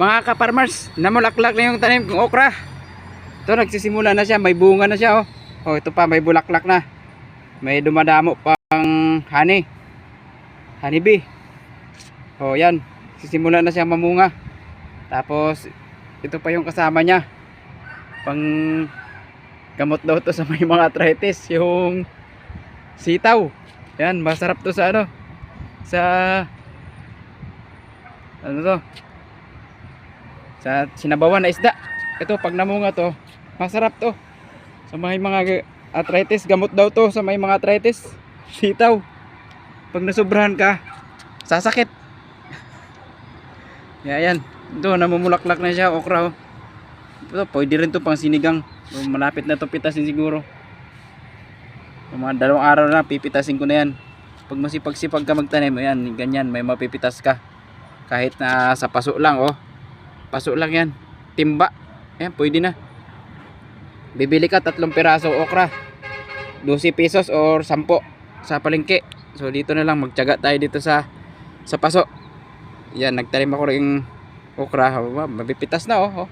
Mga ka-farmers, namulaklak na yung tanim kong okra. Ito nagsisimula na siya, may bunga na siya oh. Oh, ito pa may bulaklak na. May dumadamo pang honey bee. Oh, yan. Sisimula na siya mamunga. Tapos ito pa yung kasama niya. Pang gamot daw to sa may mga arthritis, yung sitaw. Yan, masarap to sa ano? Sa ano to? Sa sinabawan na isda. Ito pag namunga to, masarap to. Sa may mga arthritis, gamot daw to sa may mga arthritis. Sitaw. Pag nasubrahan ka, sasakit. Yan. Ito namumulaklak na siya, okra oh. Ito, pwede rin to pang sinigang. Malapit na to pitasin siguro. Mga 2 araw na pipitasin ko na yan. Pag masipag-sipag ka magtanim, ayan, ganyan, may mapipitas ka. Kahit na sa paso lang oh. Paso lang yan. Timba. Ayan, pwede na. Bibili ka 3 piraso okra. 12 pesos or 10 sa palengke. So dito na lang magtiyaga tayo dito sa paso. Yan, nagtanim ako ring okra. Mabipitas na oh.